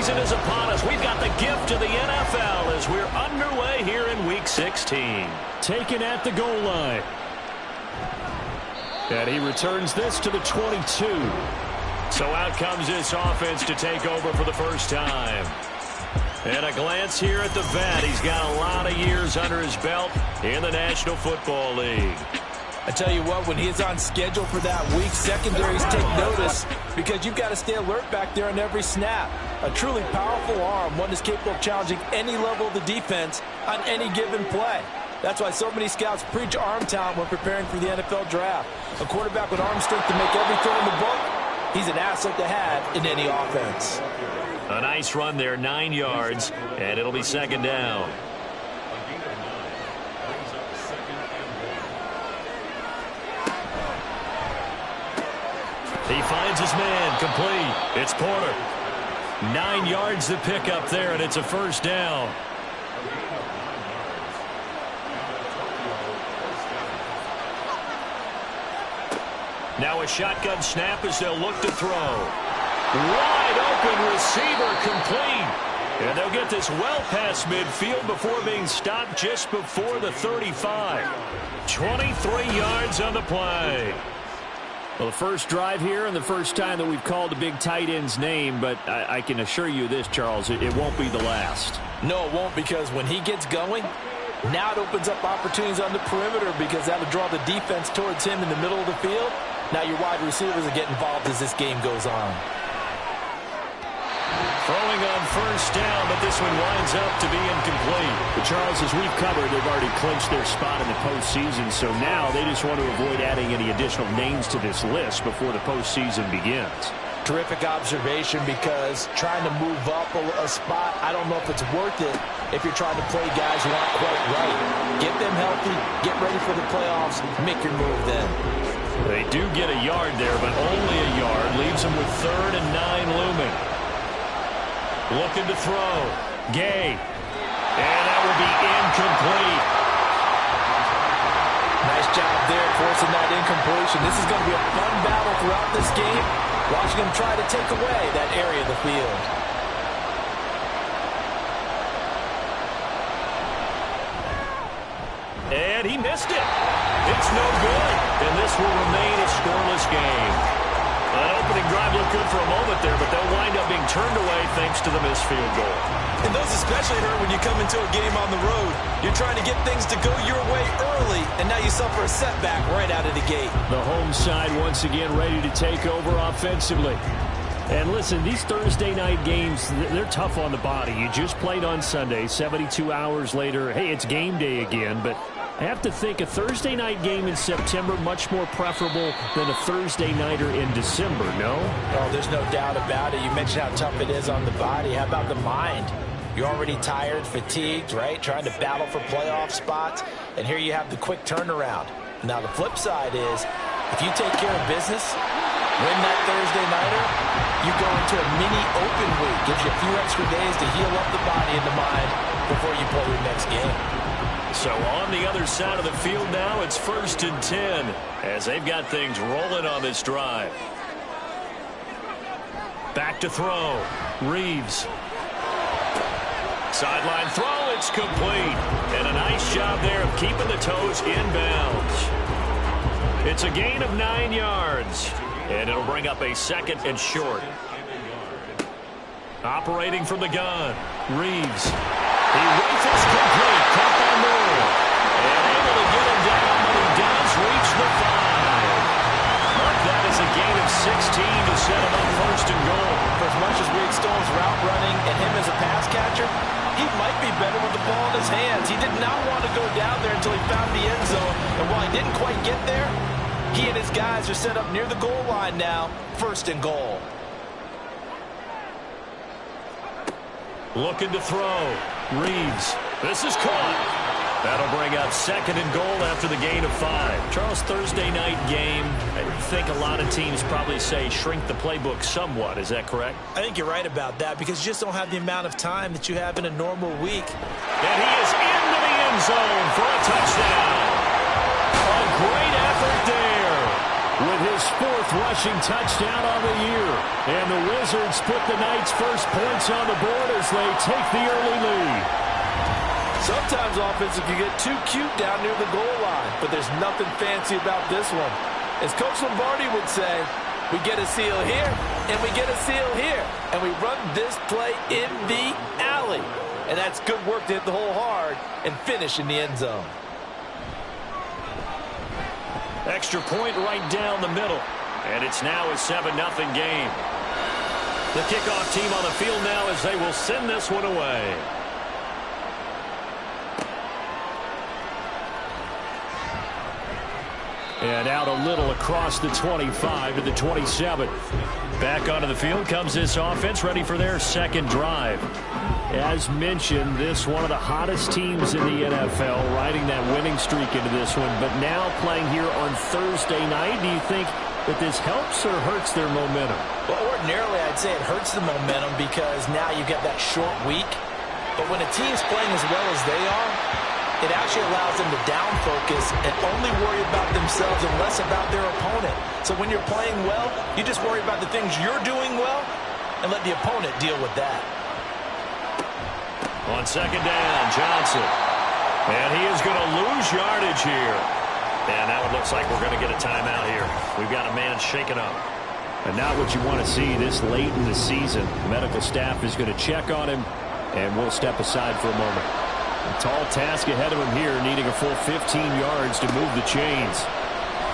season is upon us. We've got the gift of the NFL as we're underway here in Week 16. Taken at the goal line. And he returns this to the 22. So out comes this offense to take over for the first time. And a glance here at the vet. He's got a lot of years under his belt in the National Football League. I tell you what, when he's on schedule for that week, secondaries take notice because you've got to stay alert back there on every snap. A truly powerful arm, one that's capable of challenging any level of the defense on any given play. That's why so many scouts preach arm talent when preparing for the NFL draft. A quarterback with arm strength to make every throw in the book, he's an asset to have in any offense. A nice run there, 9 yards, and it'll be second down. He finds his man, complete. It's Porter. 9 yards to pick up there, and it's a first down. Now a shotgun snap as they'll look to throw. Wide open receiver, complete. And they'll get this well past midfield before being stopped just before the 35. 23 yards on the play. Well, the first drive here and the first time that we've called a big tight end's name, but I can assure you this, Charles, it won't be the last. No, it won't, because when he gets going, now it opens up opportunities on the perimeter because that'll draw the defense towards him in the middle of the field. Now your wide receivers are getting involved as this game goes on. Throwing on first down, but this one winds up to be incomplete. But Charles, as we've covered, they've already clinched their spot in the postseason, so now they just want to avoid adding any additional names to this list before the postseason begins. Terrific observation, because trying to move up a spot, I don't know if it's worth it if you're trying to play guys who aren't quite right. Get them healthy, get ready for the playoffs, make your move then. They do get a yard there, but only a yard. Leaves them with 3rd and 9 looming. Looking to throw. Gay. And that will be incomplete. Nice job there forcing that incompletion. This is going to be a fun battle throughout this game. Watching him try to take away that area of the field. And he missed it. It's no good. And this will remain a scoreless game. An opening drive looked good for a moment there, but they'll wind up being turned away thanks to the missed field goal. And those especially hurt when you come into a game on the road. You're trying to get things to go your way early, and now you suffer a setback right out of the gate. The home side once again ready to take over offensively. And listen, these Thursday night games, they're tough on the body. You just played on Sunday, 72 hours later. Hey, it's game day again, but I have to think a Thursday night game in September much more preferable than a Thursday nighter in December, no? Oh, there's no doubt about it. You mentioned how tough it is on the body. How about the mind? You're already tired, fatigued, right? Trying to battle for playoff spots. And here you have the quick turnaround. Now, the flip side is, if you take care of business, win that Thursday nighter, you go into a mini open week. Gives you a few extra days to heal up the body and the mind before you play your next game. So on the other side of the field now, it's 1st and 10 as they've got things rolling on this drive. Back to throw. Reeves. Sideline throw, it's complete. And a nice job there of keeping the toes inbounds. It's a gain of 9 yards. And it'll bring up a 2nd and short. Operating from the gun. Reeves. He rifles complete. Caught by Moore. And able to get him down, but he does reach the 5. Mark that as a gain of 16 to set him up 1st and goal. For as much as we extol his route running and him as a pass catcher, he might be better with the ball in his hands. He did not want to go down there until he found the end zone. And while he didn't quite get there, he and his guys are set up near the goal line now. 1st and goal. Looking to throw. Reeves. This is caught. That'll bring up 2nd and goal after the gain of 5. Charles, Thursday night game, I think a lot of teams probably say shrink the playbook somewhat. Is that correct? I think you're right about that, because you just don't have the amount of time that you have in a normal week. And he is into the end zone for a touchdown. A great effort there. with his 4th rushing touchdown on the year. And the Wizards put the Knights' first points on the board as they take the early lead. Sometimes offense can get too cute down near the goal line, but there's nothing fancy about this one. As Coach Lombardi would say, we get a seal here, and we get a seal here, and we run this play in the alley. And that's good work to hit the hole hard and finish in the end zone. Extra point right down the middle. And it's now a 7-0 game. The kickoff team on the field now as they will send this one away. And out a little across the 25 to the 27. Back onto the field comes this offense, ready for their second drive. As mentioned, this one of the hottest teams in the NFL, riding that winning streak into this one. But now playing here on Thursday night, do you think that this helps or hurts their momentum? Well, ordinarily I'd say it hurts the momentum because now you get that short week. But when a team's playing as well as they are, it actually allows them to down focus and only worry about themselves and less about their opponent. So when you're playing well, you just worry about the things you're doing well and let the opponent deal with that. On second down, Johnson. And he is going to lose yardage here. And now it looks like we're going to get a timeout here. We've got a man shaken up. And not what you want to see this late in the season. The medical staff is going to check on him, and we'll step aside for a moment. A tall task ahead of him here, needing a full 15 yards to move the chains.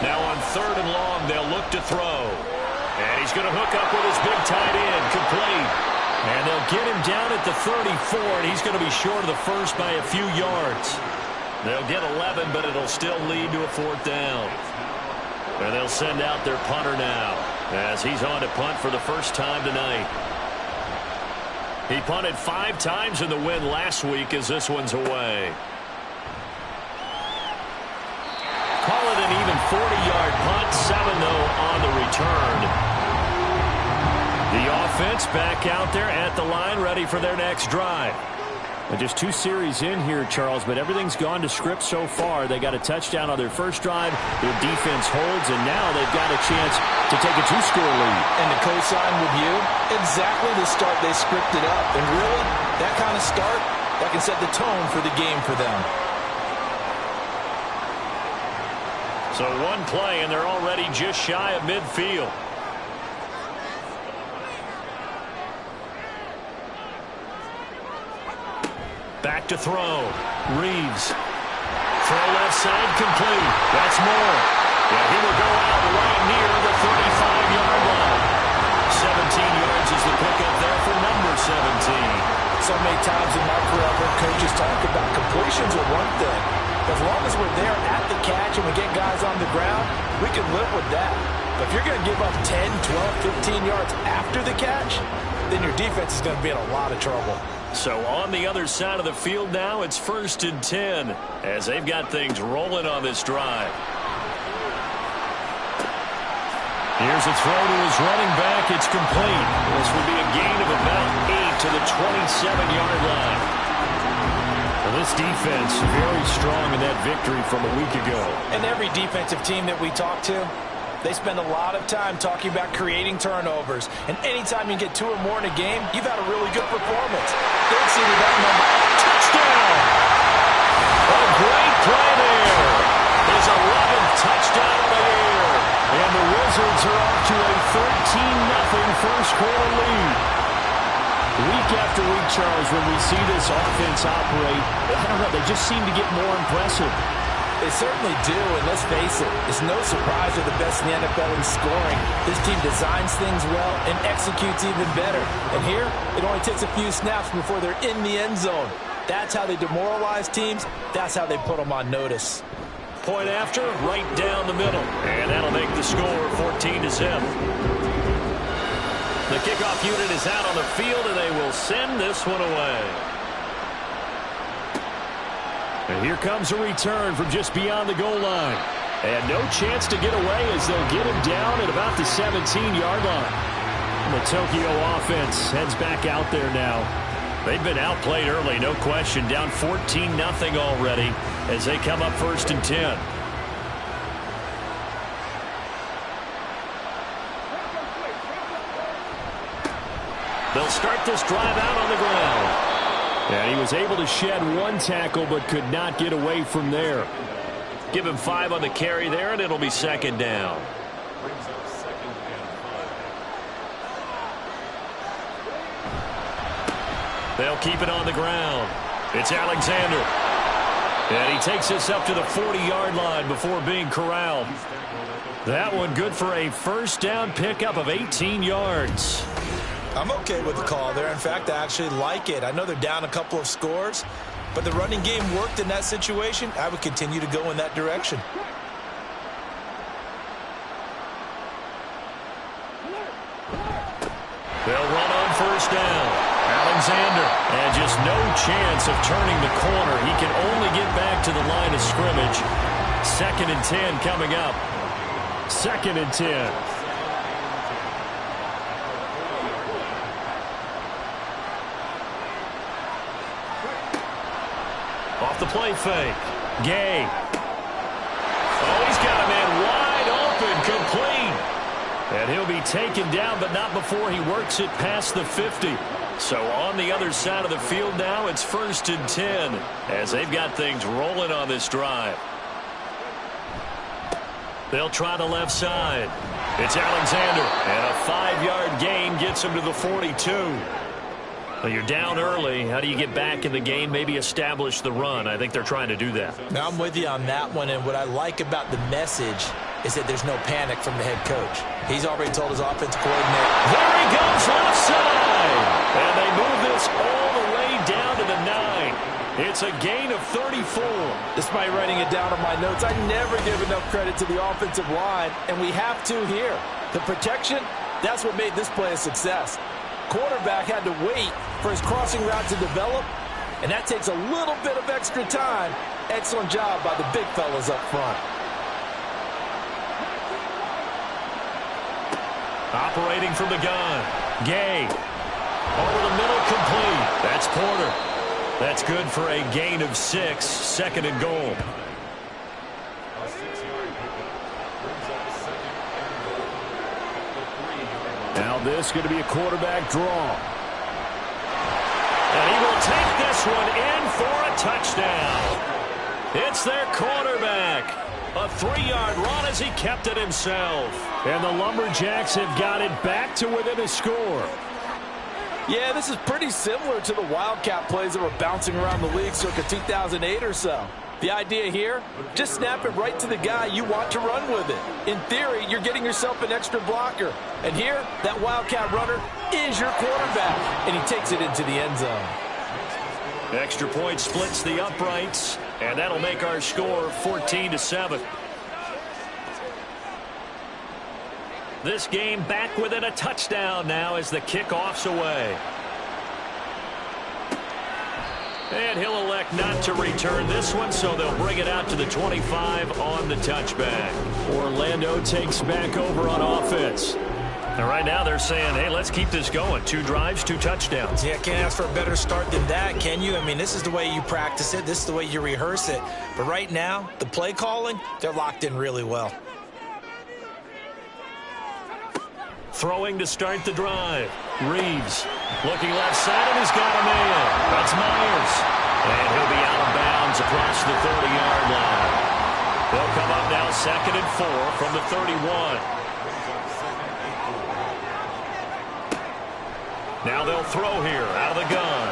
Now on 3rd and long, they'll look to throw. And he's going to hook up with his big tight end, complete. And they'll get him down at the 34, and he's going to be short of the first by a few yards. They'll get 11, but it'll still lead to a 4th down. And they'll send out their punter now, as he's on to punt for the first time tonight. He punted 5 times in the win last week as this one's away. Call it an even 40-yard punt, 7-0 on the return. The offense back out there at the line, ready for their next drive. And just 2 series in here, Charles, but everything's gone to script so far. They got a touchdown on their first drive. Their defense holds, and now they've got a chance to take a 2-score lead. And to co-sign with you, exactly the start they scripted up. And really, that kind of start, that can set the tone for the game for them. So one play, and they're already just shy of midfield. Back to throw. Reeves. Throw left side, complete. That's more. Yeah, he will go out right near the 35-yard line. 17 yards is the pickup there for number 17. So many times in my career, I've heard coaches talk about completions are one thing. As long as we're there at the catch and we get guys on the ground, we can live with that. But if you're going to give up 10, 12, 15 yards after the catch, then your defense is going to be in a lot of trouble. So on the other side of the field now, it's 1st and 10 as they've got things rolling on this drive. Here's a throw to his running back. It's complete. This will be a gain of about 8 to the 27-yard line. Well, this defense very strong in that victory from a week ago. And every defensive team that we talk to, they spend a lot of time talking about creating turnovers. And anytime you get 2 or more in a game, you've had a really good performance. They exceeded that number. Touchdown! A great play there. His 11th touchdown of the year. And the Wizards are off to a 13-0 first-quarter lead. Week after week, Charles, when we see this offense operate, I don't know, they just seem to get more impressive. They certainly do, and let's face it, it's no surprise they're the best in the NFL in scoring. This team designs things well and executes even better. And here, it only takes a few snaps before they're in the end zone. That's how they demoralize teams. That's how they put them on notice. Point after, right down the middle. And that'll make the score 14-0. The kickoff unit is out on the field, and they will send this one away. And here comes a return from just beyond the goal line. And no chance to get away as they'll get him down at about the 17-yard line. And the Tokyo offense heads back out there now. They've been outplayed early, no question. Down 14-0 already as they come up 1st and 10. They'll start this drive out on the ground. And he was able to shed one tackle but could not get away from there. Give him 5 on the carry there, and it'll be second down. They'll keep it on the ground. It's Alexander. And he takes this up to the 40-yard line before being corralled. That one good for a first down pickup of 18 yards. I'm okay with the call there. In fact, I actually like it. I know they're down a couple of scores, but the running game worked in that situation. I would continue to go in that direction. They'll run on first down. Alexander, and just no chance of turning the corner. He can only get back to the line of scrimmage. 2nd and 10 coming up. 2nd and 10. Off the play fake. Gay. Oh, he's got a man wide open, complete. And he'll be taken down, but not before he works it past the 50. So on the other side of the field now, it's 1st and 10 as they've got things rolling on this drive. They'll try the left side. It's Alexander, and a 5-yard gain gets him to the 42. Well, you're down early. How do you get back in the game, maybe establish the run? I think they're trying to do that. Now, I'm with you on that one, and what I like about the message is that there's no panic from the head coach. He's already told his offensive coordinator. There he goes, left side. And they move this all the way down to the 9. It's a gain of 34. Despite writing it down on my notes, I never give enough credit to the offensive line, and we have to here. The protection, that's what made this play a success. Quarterback had to wait for his crossing route to develop, and that takes a little bit of extra time. Excellent job by the big fellas up front. Operating from the gun. Gay. Over the middle, complete. That's Porter. That's good for a gain of 6. 2nd and goal. Now this going to be a quarterback draw. And he will take this one in for a touchdown. It's their quarterback. A 3-yard run as he kept it himself. And the Lumberjacks have got it back to within a score. Yeah, this is pretty similar to the Wildcat plays that were bouncing around the league circa 2008 or so. The idea here, just snap it right to the guy you want to run with it. In theory, you're getting yourself an extra blocker. And here, that Wildcat runner is your quarterback. And he takes it into the end zone. Extra point splits the uprights. And that'll make our score 14-7. This game back within a touchdown now as the kickoff's away. And he'll elect not to return this one, so they'll bring it out to the 25 on the touchback. Orlando takes back over on offense. And right now they're saying, hey, let's keep this going. 2 drives, 2 touchdowns. Yeah, can't ask for a better start than that, can you? I mean, this is the way you practice it. This is the way you rehearse it. But right now, the play calling, they're locked in really well. Throwing to start the drive. Reeves looking left side, and he's got a man. That's Myers. And he'll be out of bounds across the 30-yard line. They'll come up now 2nd and 4 from the 31. Now they'll throw here out of the gun.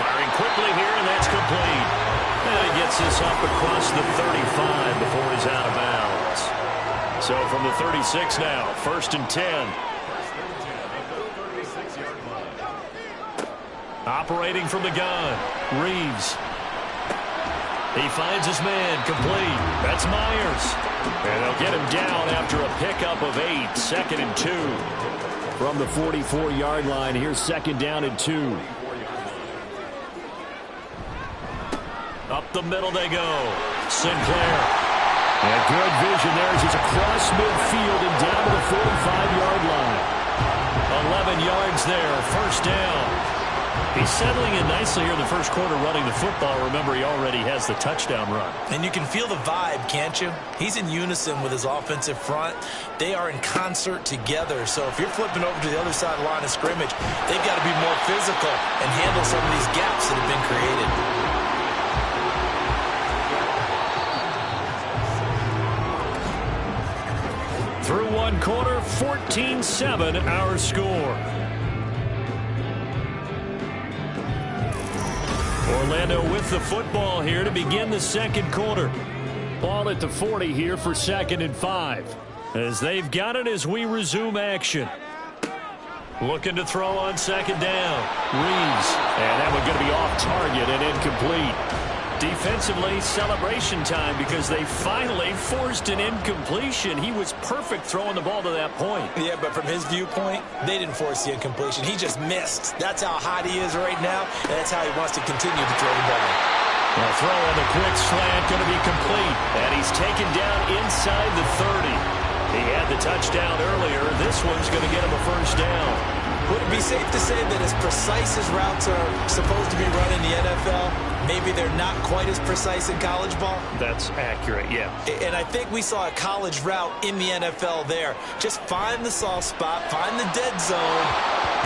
Firing quickly here, and that's complete. And he gets this up across the 35 before he's out of bounds. So from the 36 now, 1st and 10. Operating from the gun, Reeves. He finds his man, complete. That's Myers. And they'll get him down after a pickup of 8, 2nd and 2. From the 44-yard line, here's 2nd down and 2. Up the middle they go. Sinclair. And good vision there as he's across midfield and down to the 45-yard line. 11 yards there, 1st down. He's settling in nicely here in the first quarter running the football. Remember, he already has the touchdown run. And you can feel the vibe, can't you? He's in unison with his offensive front. They are in concert together. So if you're flipping over to the other side of the line of scrimmage, they've got to be more physical and handle some of these gaps that have been created. Through one quarter, 14-7 our score. Orlando with the football here to begin the second quarter. Ball at the 40 here for 2nd and 5. As they've got it as we resume action. Looking to throw on 2nd down. Reeves. And that one going to be off target and incomplete. Defensively, celebration time because they finally forced an incompletion. He was perfect throwing the ball to that point. Yeah, but from his viewpoint, they didn't force the incompletion. He just missed. That's how hot he is right now, and that's how he wants to continue to throw the ball. A throw on the quick slant going to be complete, and he's taken down inside the 30. He had the touchdown earlier. This one's going to get him a first down. Would it be safe to say that as precise as routes are supposed to be run in the NFL, maybe they're not quite as precise in college ball? That's accurate, yeah. And I think we saw a college route in the NFL there. Just find the soft spot, find the dead zone,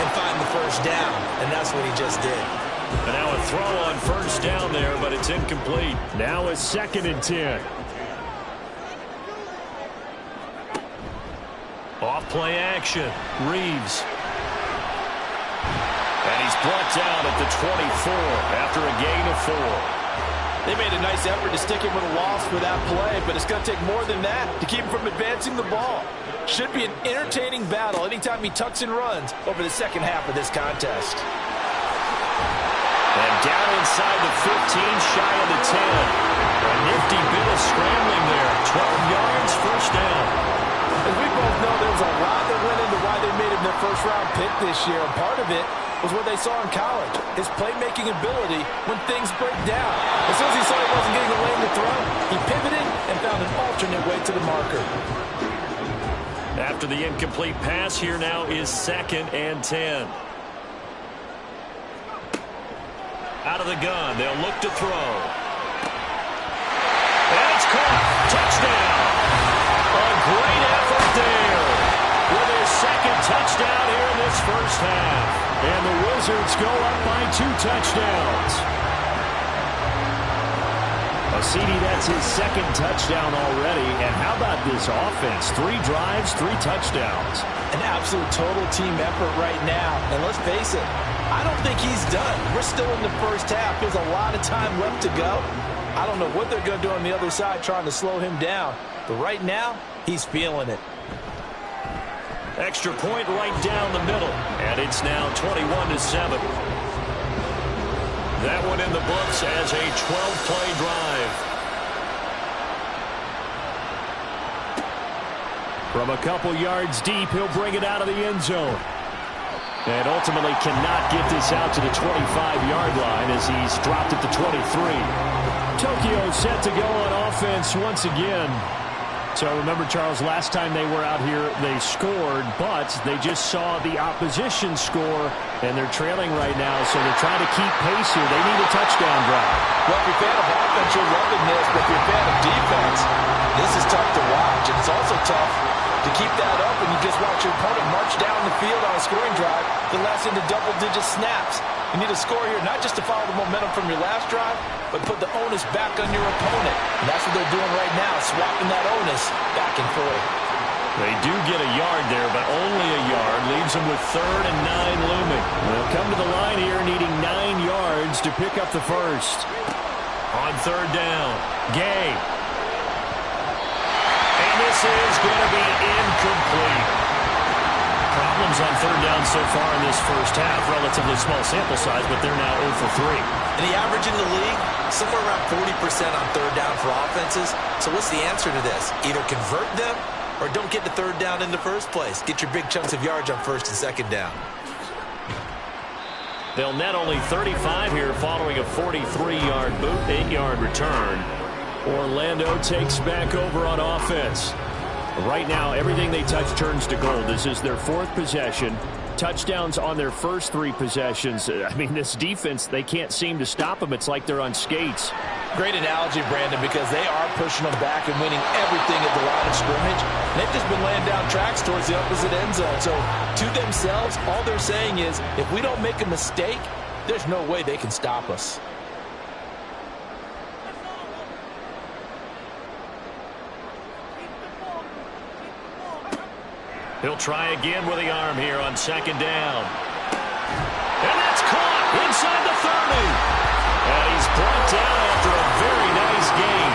and find the first down. And that's what he just did. And now a throw on first down there, but it's incomplete. Now a 2nd and 10. Off play action. Reeves. And he's brought down at the 24 after a gain of 4. They made a nice effort to stick him with a loss for that play, but it's going to take more than that to keep him from advancing the ball. Should be an entertaining battle anytime he tucks and runs over the second half of this contest. And down inside the 15, shy of the 10. A nifty bit of scrambling there. 12 yards, first down. As we both know, there was a lot that went into why they made him their first-round pick this year. And part of it was what they saw in college, his playmaking ability when things break down. As soon as he saw he wasn't getting a lane to throw, he pivoted and found an alternate way to the marker. After the incomplete pass, here now is 2nd and 10. Out of the gun, they'll look to throw. And it's caught. Touchdown. A great effort there with his 2nd touchdown here in this first half. And the Wizards go up by 2 touchdowns. CD, that's his 2nd touchdown already. And how about this offense? 3 drives, 3 touchdowns. An absolute total team effort right now. And let's face it, I don't think he's done. We're still in the first half. There's a lot of time left to go. I don't know what they're going to do on the other side trying to slow him down. But right now, he's feeling it. Extra point right down the middle. And it's now 21-7. That one in the books as a 12-play drive. From a couple yards deep, he'll bring it out of the end zone. And ultimately cannot get this out to the 25-yard line as he's dropped at the 23. Tokyo set to go on offense once again. So remember, Charles, last time they were out here, they scored, but they just saw the opposition score, and they're trailing right now, so they're trying to keep pace here. They need a touchdown drive. Well, if you're a fan of offense, you're loving this, but if you're a fan of defense, this is tough to watch, and it's also tough to keep that up when you just watch your opponent march down the field on a scoring drive that lasts into double-digit snaps. You need a score here, not just to follow the momentum from your last drive, but put the onus back on your opponent. And that's what they're doing right now, swapping that onus back and forth. They do get a yard there, but only a yard. Leaves them with 3rd and 9 looming. They'll come to the line here needing 9 yards to pick up the first. On 3rd down, Gay. And this is going to be incomplete. Problems on 3rd down so far in this first half. Relatively small sample size, but they're now 0 for 3. And the average in the league, somewhere around 40% on 3rd down for offenses. So what's the answer to this? Either convert them or don't get the 3rd down in the first place. Get your big chunks of yards on 1st and 2nd down. They'll net only 35 here following a 43-yard boot, 8-yard return. Orlando takes back over on offense. Right now, everything they touch turns to gold. This is their 4th possession. touchdowns on their first 3 possessions. I mean, this defense, they can't seem to stop them. It's like they're on skates. Great analogy, Brandon, because they are pushing them back and winning everything at the line of scrimmage. They've just been laying down tracks towards the opposite end zone. So to themselves, all they're saying is, if we don't make a mistake, there's no way they can stop us. He'll try again with the arm here on second down. And that's caught inside the 30. And he's brought down after a very nice gain.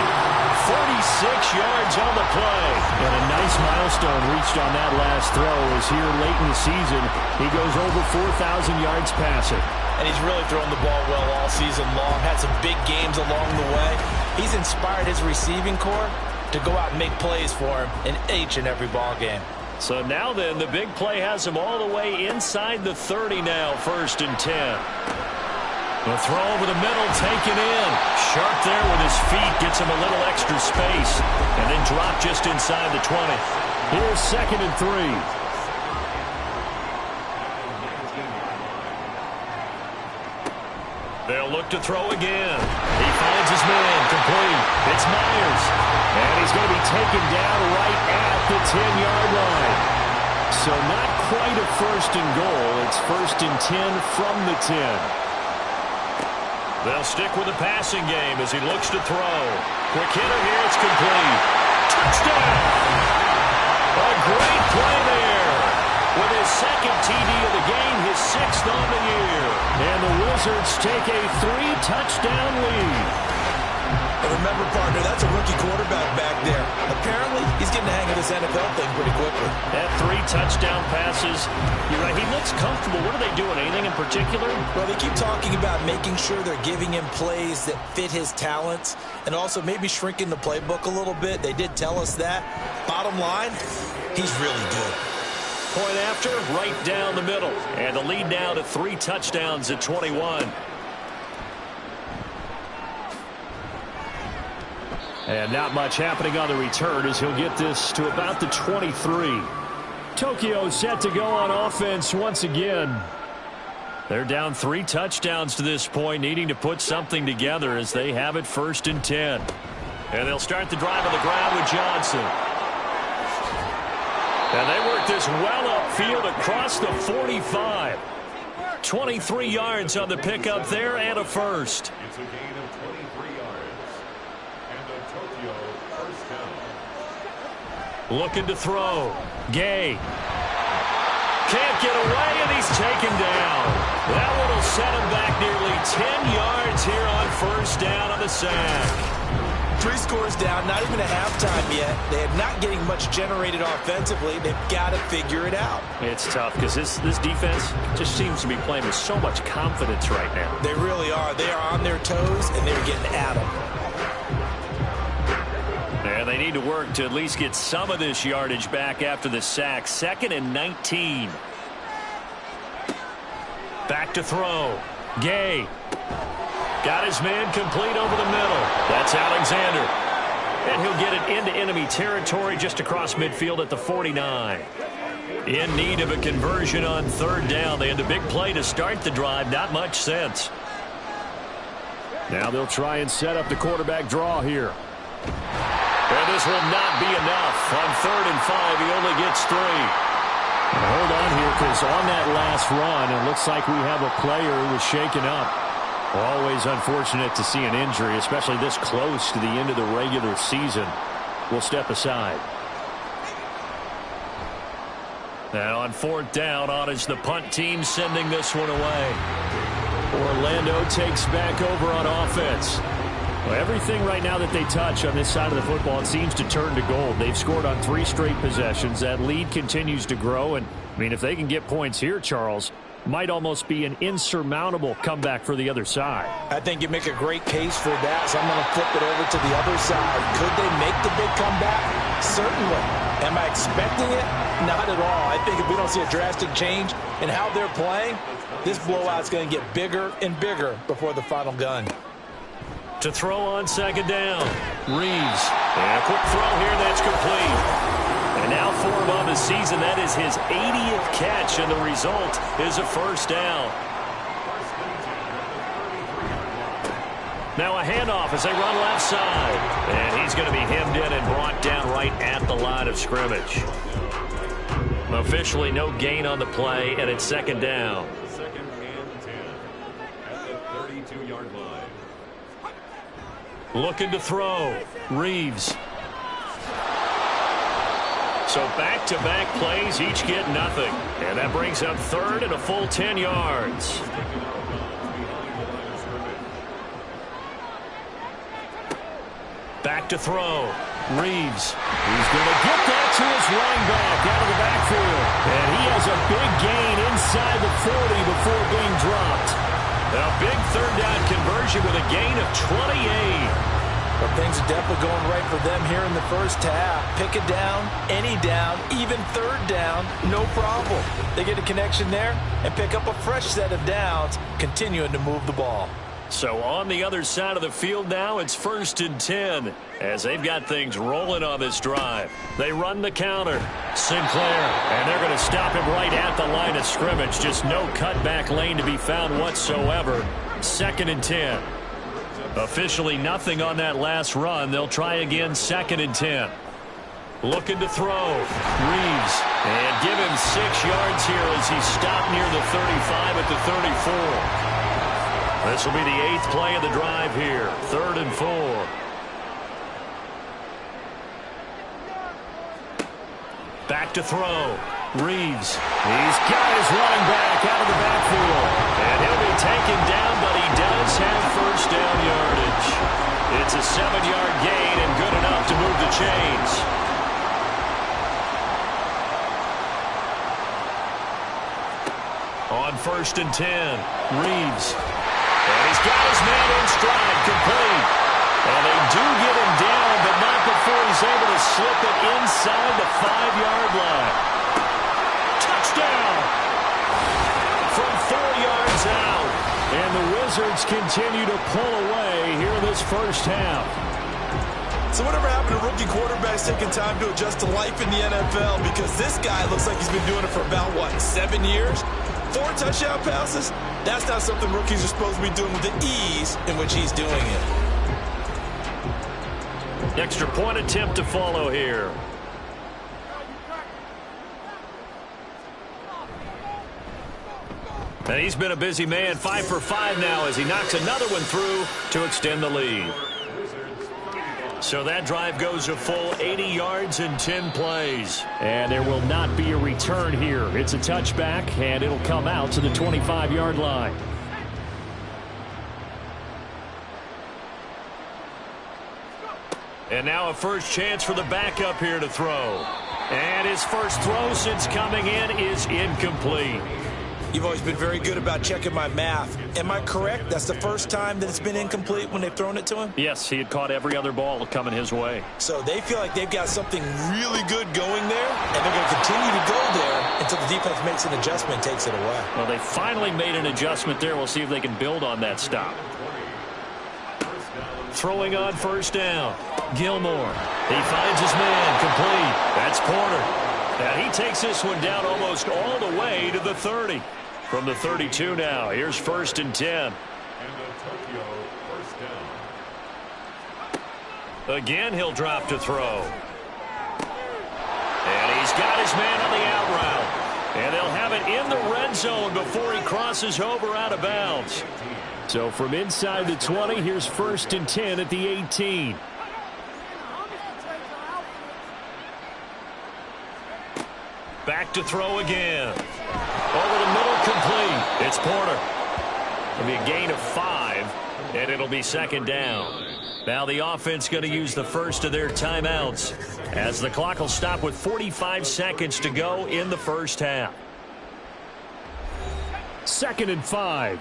46 yards on the play. And a nice milestone reached on that last throw as here late in the season, he goes over 4,000 yards passing. And he's really thrown the ball well all season long. Had some big games along the way. He's inspired his receiving corps to go out and make plays for him in each and every ball game. So now then, the big play has him all the way inside the 30 now, 1st and 10. The throw over the middle, taken in. Sharp there with his feet, gets him a little extra space, and then dropped just inside the 20. Here's 2nd and 3. They'll look to throw again. He finds his man, complete. It's Myers. And he's going to be taken down right at the 10-yard line. So not quite a 1st and goal. It's 1st and 10 from the 10. They'll stick with the passing game as he looks to throw. Quick hitter here, it's complete. Touchdown! A great play there. With his 2nd TD of the game, his 6th on the year. And the Wizards take a 3-touchdown lead. And remember, partner, that's a rookie quarterback back there. Apparently, he's getting the hang of this NFL thing pretty quickly. That 3 touchdown passes. You're right, he looks comfortable. What are they doing? Anything in particular? Well, they keep talking about making sure they're giving him plays that fit his talents and also maybe shrinking the playbook a little bit. They did tell us that. Bottom line, he's really good. Point after, right down the middle. And the lead now to 3 touchdowns at 21. And not much happening on the return as he'll get this to about the 23. Tokyo set to go on offense once again. They're down 3 touchdowns to this point, needing to put something together as they have it 1st and 10. And they'll start the drive on the ground with Johnson. And they work this well upfield across the 45. 23 yards on the pickup there and a first. It's a gain of 23 yards. And a Tokyo first down. Looking to throw. Gay. Can't get away, and he's taken down. That one will set him back nearly 10 yards here on 1st down on the sack. 3 scores down, not even a halftime yet. They're not getting much generated offensively. They've got to figure it out. It's tough because this defense just seems to be playing with so much confidence right now. They really are. They are on their toes, and they're getting at them. And they need to work to at least get some of this yardage back after the sack. 2nd and 19. Back to throw. Gay. Got his man complete over the middle. That's Alexander. And he'll get it into enemy territory just across midfield at the 49. In need of a conversion on 3rd down. They had the big play to start the drive. Not much sense. Now they'll try and set up the quarterback draw here. And this will not be enough. On 3rd and 5, he only gets 3. Hold on here, because on that last run, it looks like we have a player who was shaken up. Always unfortunate to see an injury, especially this close to the end of the regular season. We'll step aside. Now on 4th down, on is the punt team sending this one away. Orlando takes back over on offense. Well, everything right now that they touch on this side of the football, it seems to turn to gold. They've scored on 3 straight possessions. That lead continues to grow. And, I mean, if they can get points here, Charles, might almost be an insurmountable comeback for the other side. I think you make a great case for that, so I'm going to flip it over to the other side. Could they make the big comeback? Certainly. Am I expecting it? Not at all. I think if we don't see a drastic change in how they're playing, this blowout's going to get bigger and bigger before the final gun. To throw on 2nd down. Reeves. And a quick throw here that's complete. And now for him of the season. That is his 80th catch, and the result is a first down. Now a handoff as they run left side. And he's going to be hemmed in and brought down right at the line of scrimmage. Officially no gain on the play, and it's second down. Second and 10 at the 32-yard line. Looking to throw. Reeves. So back-to-back plays, each get nothing. And that brings up third and a full 10 yards. Back to throw. Reeves. He's going to get that to his running back out of the backfield. And he has a big gain inside the 40 before being dropped. A big third down conversion with a gain of 28. Well, things are definitely going right for them here in the first half. Pick it down, any down, even third down, no problem. They get a connection there and pick up a fresh set of downs, continuing to move the ball. So on the other side of the field now, it's first and 10 as they've got things rolling on this drive. They run the counter. Sinclair, and they're going to stop him right at the line of scrimmage. Just no cutback lane to be found whatsoever. Second and 10. Officially nothing on that last run. They'll try again, second and 10. Looking to throw. Reeves. And give him 6 yards here as he's stopped near the 35 at the 34. This will be the 8th play of the drive here. Third and 4. Back to throw. Reeves. He's got his running back out of the backfield. And he'll be taken down, but he does have first down yardage. It's a 7-yard gain and good enough to move the chains. On first and 10, Reeves. And he's got his man in stride, complete. And they do get him down, but not before he's able to slip it inside the 5-yard line. Touchdown! From 4 yards out. And the Wizards continue to pull away here in this first half. So whatever happened to rookie quarterbacks taking time to adjust to life in the NFL? Because this guy looks like he's been doing it for about, 7 years? 4 touchdown passes? That's not something rookies are supposed to be doing with the ease in which he's doing it. Extra point attempt to follow here. And he's been a busy man, 5 for 5 now as he knocks another one through to extend the lead. So that drive goes a full 80 yards and 10 plays. And there will not be a return here. It's a touchback, and it'll come out to the 25-yard line. And now a first chance for the backup here to throw. And his first throw since coming in is incomplete. You've always been very good about checking my math. Am I correct? That's the first time that it's been incomplete when they've thrown it to him? Yes, he had caught every other ball coming his way. So they feel like they've got something really good going there, and they're going to continue to go there until the defense makes an adjustment and takes it away. Well, they finally made an adjustment there. We'll see if they can build on that stop. Throwing on first down. Gilmore. He finds his man complete. That's Porter. And he takes this one down almost all the way to the 30. From the 32 now, here's first and 10. And a Tokyo first down. Again, he'll drop to throw. And he's got his man on the out route. And they'll have it in the red zone before he crosses over out of bounds. So from inside the 20, here's first and 10 at the 18. Back to throw again. Over the middle, complete. It's Porter. It'll be a gain of 5, and it'll be second down. Now the offense going to use the first of their timeouts as the clock will stop with 45 seconds to go in the first half. Second and 5.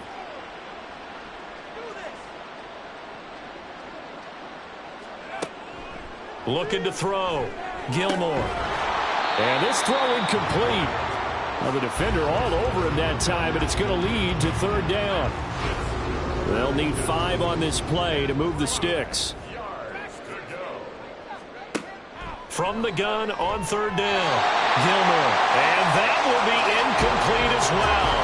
Looking to throw. Gilmore. And this throw incomplete. Well, the defender all over him that time, but it's going to lead to third down. They'll need 5 on this play to move the sticks. from the gun on third down. Gilmore. And that will be incomplete as well.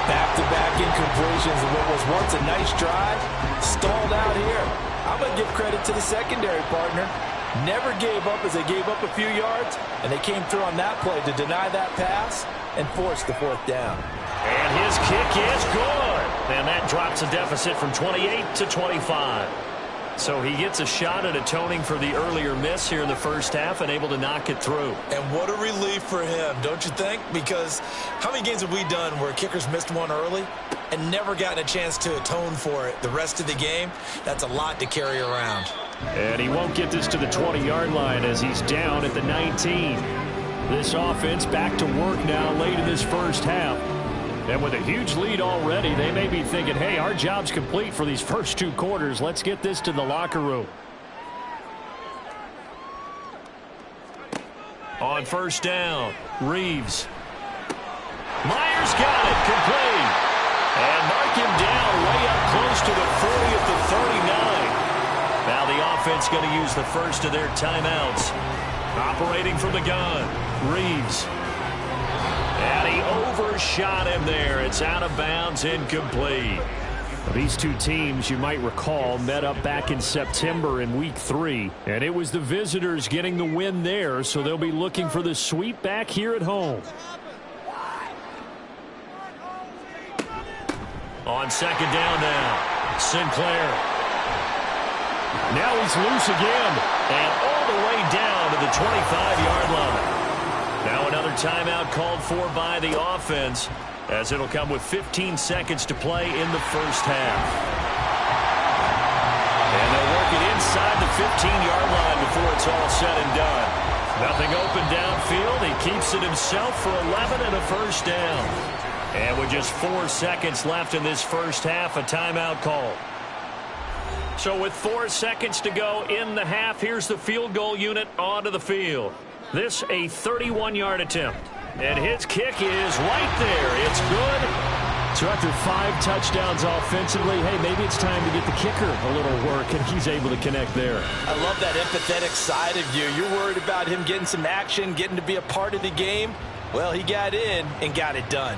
Back-to-back incompletions of what was once a nice drive. Stalled out here. I'm going to give credit to the secondary partner. Never gave up as they gave up a few yards, and they came through on that play to deny that pass and force the fourth down. And his kick is good. And that drops a deficit from 28 to 25. So he gets a shot at atoning for the earlier miss here in the first half and able to knock it through. And what a relief for him, don't you think? Because how many games have we done where kickers missed one early and never gotten a chance to atone for it the rest of the game? That's a lot to carry around. And he won't get this to the 20-yard line as he's down at the 19. This offense back to work now late in this first half. And with a huge lead already, they may be thinking, hey, our job's complete for these first 2 quarters. Let's get this to the locker room. On first down, Reeves. Myers got it, complete. And mark him down way up close to the 40 at the 39. Now the offense going to use the first of their timeouts. Operating from the gun, Reeves. And he overshot him there. It's out of bounds, incomplete. These two teams, you might recall, met up back in September in Week 3. And it was the visitors getting the win there, so they'll be looking for the sweep back here at home. On second down now, Sinclair. Now he's loose again. And all the way down to the 25-yard line. Now another timeout called for by the offense as it'll come with 15 seconds to play in the first half. And they'll work it inside the 15-yard line before it's all said and done. Nothing open downfield. He keeps it himself for 11 and a first down. And with just 4 seconds left in this first half, a timeout call. So with 4 seconds to go in the half, here's the field goal unit onto the field. This a 31-yard attempt. And his kick is right there. It's good. So after 5 touchdowns offensively, hey, maybe it's time to get the kicker a little work, and he's able to connect there. I love that empathetic side of you. You're worried about him getting some action, getting to be a part of the game. Well, he got in and got it done.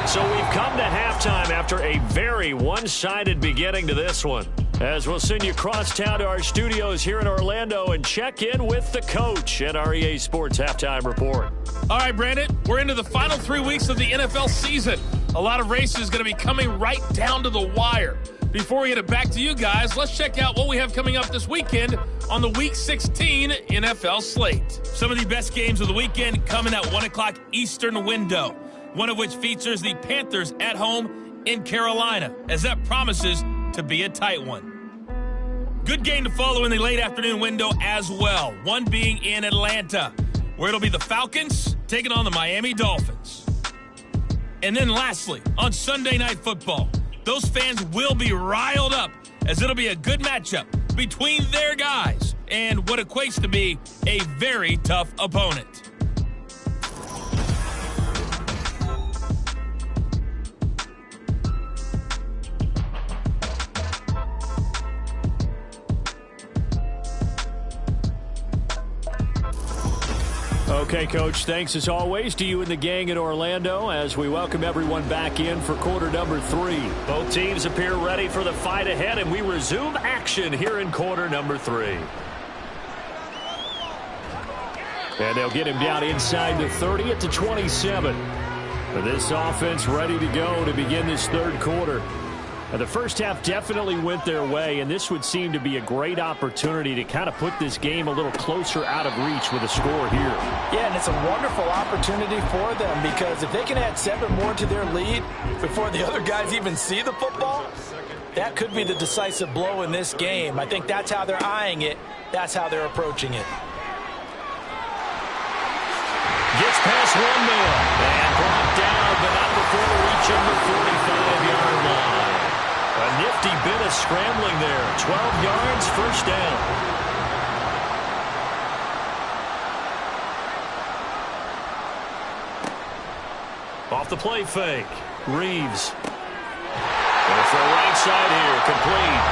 So we've come to halftime after a very one-sided beginning to this one. As we'll send you across town to our studios here in Orlando and check in with the coach at our EA Sports Halftime Report. All right, Brandon, we're into the final 3 weeks of the NFL season. A lot of races going to be coming right down to the wire. Before we get it back to you guys, let's check out what we have coming up this weekend on the Week 16 NFL slate. Some of the best games of the weekend come in that 1 o'clock Eastern window, one of which features the Panthers at home in Carolina, as that promises to be a tight one. Good game to follow in the late afternoon window as well, one being in Atlanta, where it'll be the Falcons taking on the Miami Dolphins. And then lastly, on Sunday Night Football, those fans will be riled up as it'll be a good matchup between their guys and what equates to be a very tough opponent. Okay, Coach, thanks as always to you and the gang in Orlando as we welcome everyone back in for quarter number 3. Both teams appear ready for the fight ahead, and we resume action here in quarter number 3. And they'll get him down inside the 30 at the 27. But this offense ready to go to begin this third quarter. Now, the first half definitely went their way, and this would seem to be a great opportunity to kind of put this game a little closer out of reach with a score here. Yeah, and it's a wonderful opportunity for them because if they can add 7 more to their lead before the other guys even see the football, that could be the decisive blow in this game. I think that's how they're eyeing it. That's how they're approaching it. Gets past one man and brought down, but not before reaching the 45-yard line. A nifty bit of scrambling there. 12 yards, first down. Off the play fake. Reeves. throw right side here, complete.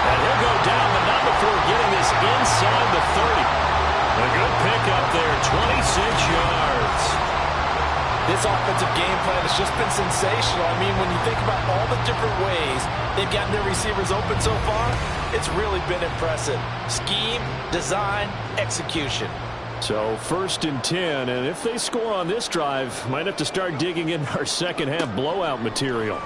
And he'll go down, but not before getting this inside the 30. A good pickup there, 26 yards. This offensive game plan has just been sensational. I mean, when you think about all the different ways they've gotten their receivers open so far, it's really been impressive. Scheme, design, execution. So 1st and 10, and if they score on this drive, might have to start digging in our second half blowout material.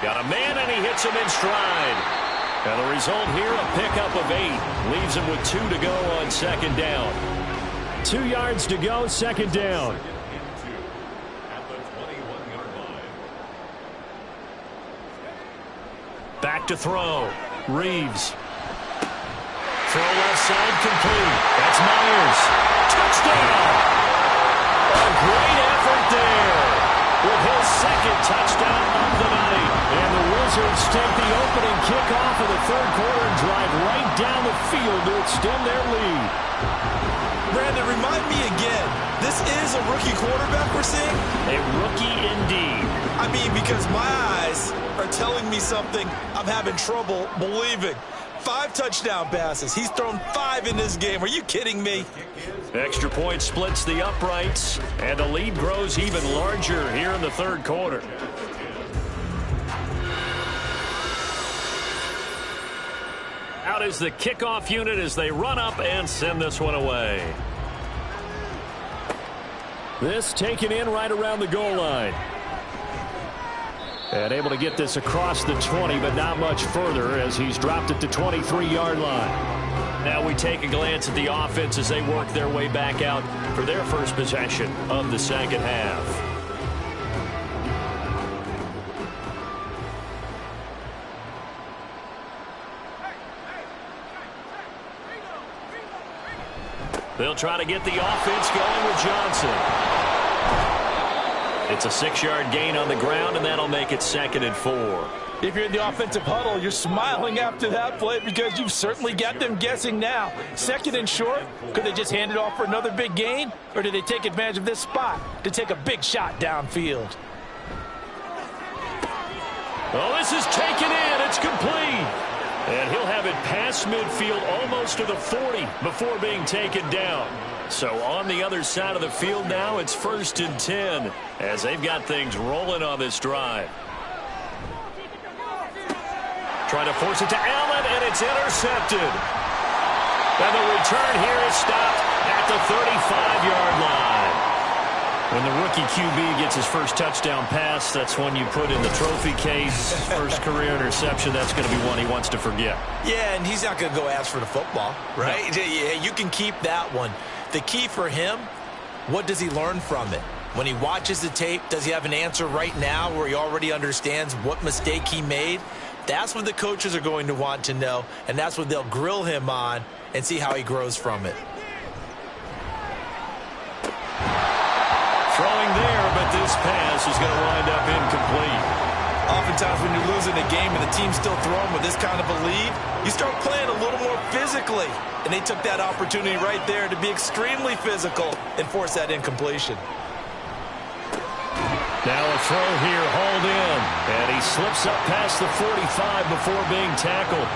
Got a man, and he hits him in stride. And the result here, a pickup of 8. Leaves him with 2 to go on second down. 2 yards to go, second down. At the 21-yard line. Back to throw. Reeves. Throw left side, complete. That's Myers. Touchdown! A great effort there with his second touchdown of the night. And the Wizards take the opening kickoff of the third quarter and drive right down the field to extend their lead. Brandon, remind me again, this is a rookie quarterback we're seeing? A rookie indeed. I mean, because my eyes are telling me something I'm having trouble believing. 5 touchdown passes. He's thrown 5 in this game. Are you kidding me? Extra point splits the uprights, and the lead grows even larger here in the third quarter. Out is the kickoff unit as they run up and send this one away. This taken in right around the goal line. And able to get this across the 20, but not much further as he's dropped it to 23-yard line. Now we take a glance at the offense as they work their way back out for their first possession of the second half. They'll try to get the offense going with Johnson. It's a 6-yard gain on the ground, and that'll make it 2nd and 4. If you're in the offensive huddle, you're smiling after that play because you've certainly got them guessing now. 2nd and short, could they just hand it off for another big gain? Or do they take advantage of this spot to take a big shot downfield? Oh, this is taken in. It's complete. And he'll have it past midfield almost to the 40 before being taken down. So on the other side of the field now, it's 1st and 10 as they've got things rolling on this drive. Trying to force it to Allen, and it's intercepted. And the return here is stopped at the 35-yard line. When the rookie QB gets his first touchdown pass, that's when you put in the trophy case. First career interception, that's going to be one he wants to forget. Yeah, and he's not going to go ask for the football, right? No. Yeah, you can keep that one. The key for him, what does he learn from it? When he watches the tape, does he have an answer right now where he already understands what mistake he made? That's what the coaches are going to want to know, and that's what they'll grill him on and see how he grows from it. Throwing there, but this pass is going to wind up incomplete. Oftentimes when you're losing a game and the team's still throwing with this kind of a lead, you start playing a little more physically. And they took that opportunity right there to be extremely physical and force that incompletion. Now a throw here, hauled in. And he slips up past the 45 before being tackled.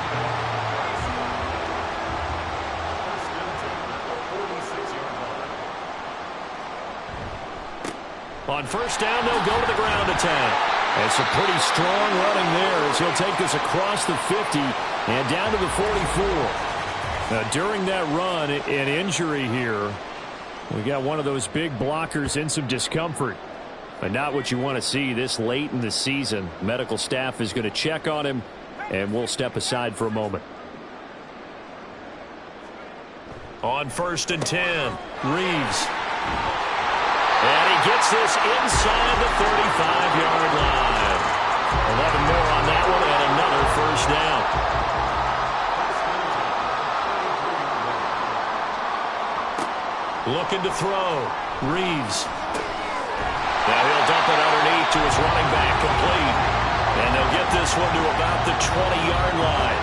On 1st down, they'll go to the ground attack. And some pretty strong running there as he'll take this across the 50 and down to the 44. Now, during that run, an injury here. We got one of those big blockers in some discomfort. But not what you want to see this late in the season. Medical staff is going to check on him, and we'll step aside for a moment. On 1st and 10, Reeves. And he gets this inside the 35-yard line. 11 more on that one, and another 1st down. Looking to throw. Reeves. Now he'll dump it underneath to his running back, complete. And they'll get this one to about the 20-yard line.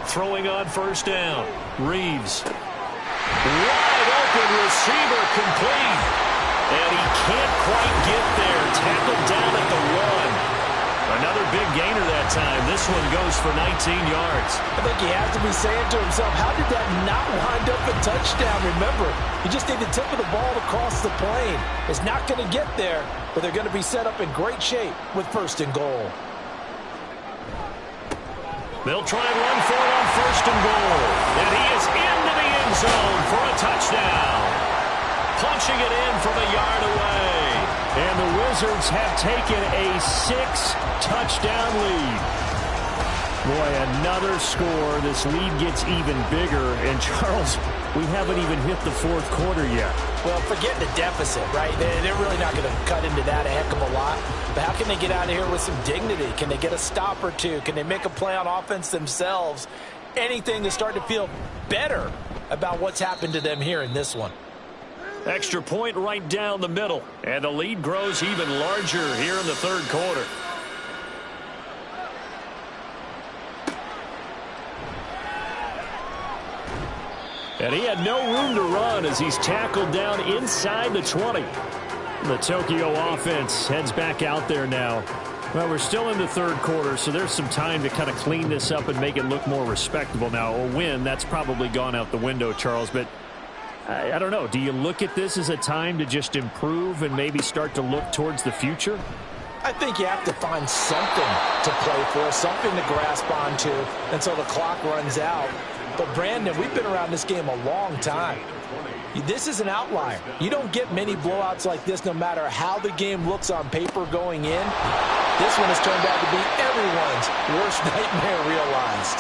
Throwing on 1st down. Reeves. open receiver complete. And he can't quite get there. Tackled down at the 1. Another big gainer that time. This one goes for 19 yards. I think he has to be saying to himself, how did that not wind up a touchdown? Remember, you just need the tip of the ball to cross the plane. It's not going to get there, but they're going to be set up in great shape with 1st and goal. They'll try and run for it on 1st and goal. And he is into the end zone for a touchdown. Punching it in from a yard away. And the Wizards have taken a 6-touchdown lead. Boy, another score. This lead gets even bigger. And, Charles, we haven't even hit the 4th quarter yet. Well, forget the deficit, right? They're really not going to cut into that a heck of a lot. But how can they get out of here with some dignity? Can they get a stop or two? Can they make a play on offense themselves? Anything to start to feel better about what's happened to them here in this one. Extra point right down the middle. And the lead grows even larger here in the 3rd quarter. And he had no room to run as he's tackled down inside the 20. The Tokyo offense heads back out there now. Well, we're still in the 3rd quarter, so there's some time to kind of clean this up and make it look more respectable. Now, a win, that's probably gone out the window, Charles, but I don't know. Do you look at this as a time to just improve and maybe start to look towards the future? I think you have to find something to play for, something to grasp onto until the clock runs out. But, Brandon, we've been around this game a long time. This is an outlier. You don't get many blowouts like this no matter how the game looks on paper going in. This one has turned out to be everyone's worst nightmare realized.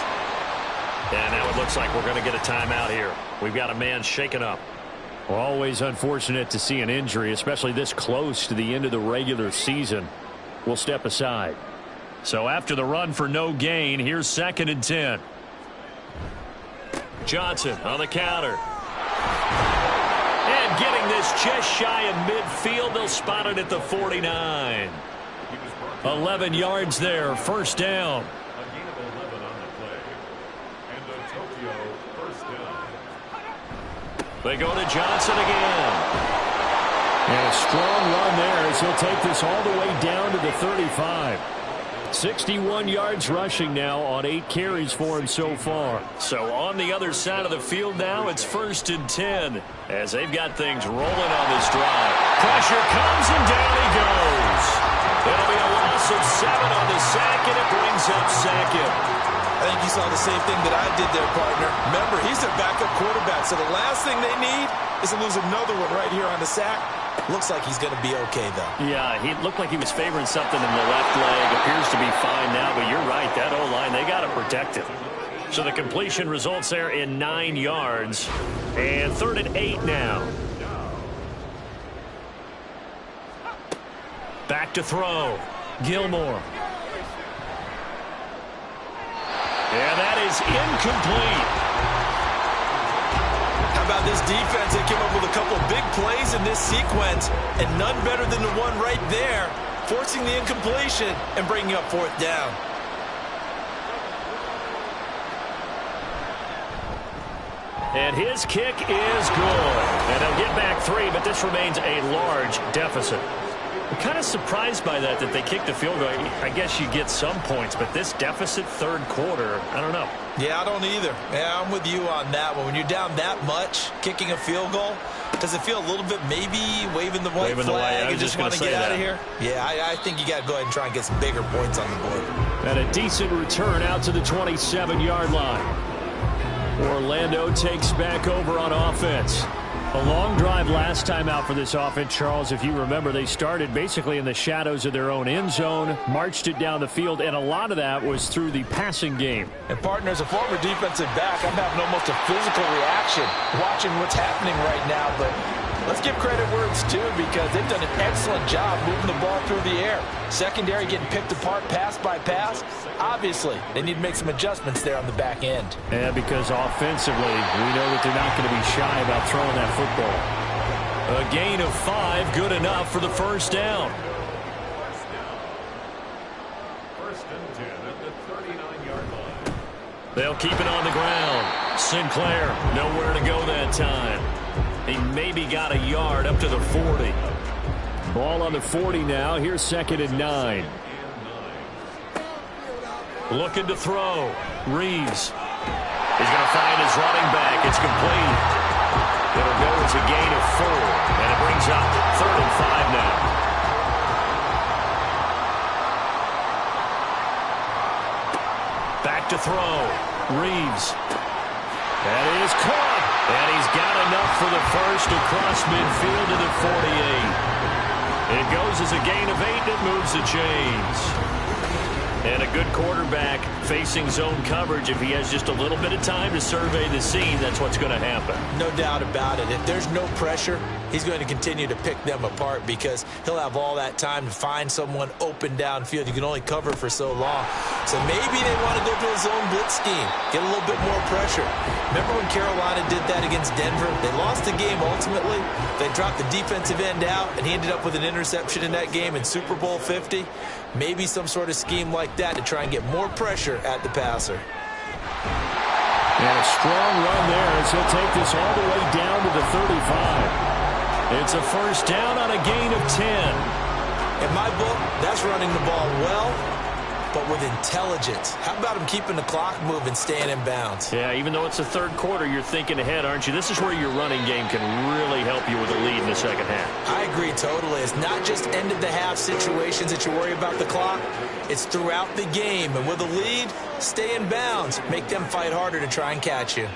And now it looks like we're going to get a timeout here. We've got a man shaken up. Well, always unfortunate to see an injury, especially this close to the end of the regular season. We'll step aside. So after the run for no gain, here's 2nd and 10. Johnson on the counter. And getting this just shy of midfield. They'll spot it at the 49. 11 yards there. 1st down. They go to Johnson again. And a strong run there as he'll take this all the way down to the 35. 61 yards rushing now on 8 carries for him so far. So on the other side of the field now, it's 1st and 10 as they've got things rolling on this drive. Pressure comes and down he goes. It'll be a loss of 7 on the sack, and it brings up 2nd. I think you saw the same thing that I did there, partner. Remember, he's their backup quarterback, so the last thing they need is to lose another one right here on the sack. Looks like he's going to be okay, though. Yeah, he looked like he was favoring something in the left leg. Appears to be fine now, but you're right. That O-line, they got to protect it. So the completion results there in 9 yards. And 3rd and 8 now. Back to throw. Gilmore. And that is incomplete. How about this defense? They came up with a couple of big plays in this sequence, and none better than the one right there, forcing the incompletion and bringing up 4th down. And his kick is good. And they'll get back 3, but this remains a large deficit. I'm kind of surprised by that they kicked the field goal. I guess you get some points, but this deficit 3rd quarter, I don't know. Yeah, I don't either. Yeah, I'm with you on that one. When you're down that much, kicking a field goal, does it feel a little bit maybe waving the white flag and just want to get out of here? Yeah, I think you got to go ahead and try and get some bigger points on the board. And a decent return out to the 27-yard line. Orlando takes back over on offense. A long drive last time out for this offense, Charles. If you remember, they started basically in the shadows of their own end zone, marched it down the field, and a lot of that was through the passing game. And, partner, as a former defensive back, I'm having almost a physical reaction watching what's happening right now. But let's give credit where it's due because they've done an excellent job moving the ball through the air. Secondary getting picked apart pass by pass. Obviously, they need to make some adjustments there on the back end. Yeah, because offensively, we know that they're not going to be shy about throwing that football. A gain of 5, good enough for the 1st down. 1st and 10 at the 39-yard line. They'll keep it on the ground. Sinclair, nowhere to go that time. He maybe got a yard up to the 40. Ball on the 40 now. Here's 2nd and 9. Looking to throw. Reeves. He's going to find his running back. It's complete. It'll go as a gain of 4. And it brings up 3rd and 5 now. Back to throw. Reeves. That is caught. And he's got enough for the first across midfield to the 48. It goes as a gain of 8. It moves the chains. And a good quarterback facing zone coverage. If he has just a little bit of time to survey the scene, that's what's going to happen. No doubt about it. If there's no pressure, he's going to continue to pick them apart because he'll have all that time to find someone open downfield. You can only cover for so long. So maybe they want to go to a zone blitz scheme, get a little bit more pressure. Remember when Carolina did that against Denver? They lost the game ultimately. They dropped the defensive end out, and he ended up with an interception in that game in Super Bowl 50. Maybe some sort of scheme like that to try and get more pressure at the passer. And a strong run there as he'll take this all the way down to the 35. It's a first down on a gain of 10. In my book, that's running the ball well, but with intelligence. How about him keeping the clock moving, staying in bounds? Yeah, even though it's the 3rd quarter, you're thinking ahead, aren't you? This is where your running game can really help you with a lead in the second half. I agree totally. It's not just end-of-the-half situations that you worry about the clock. It's throughout the game. And with a lead, stay in bounds. Make them fight harder to try and catch you.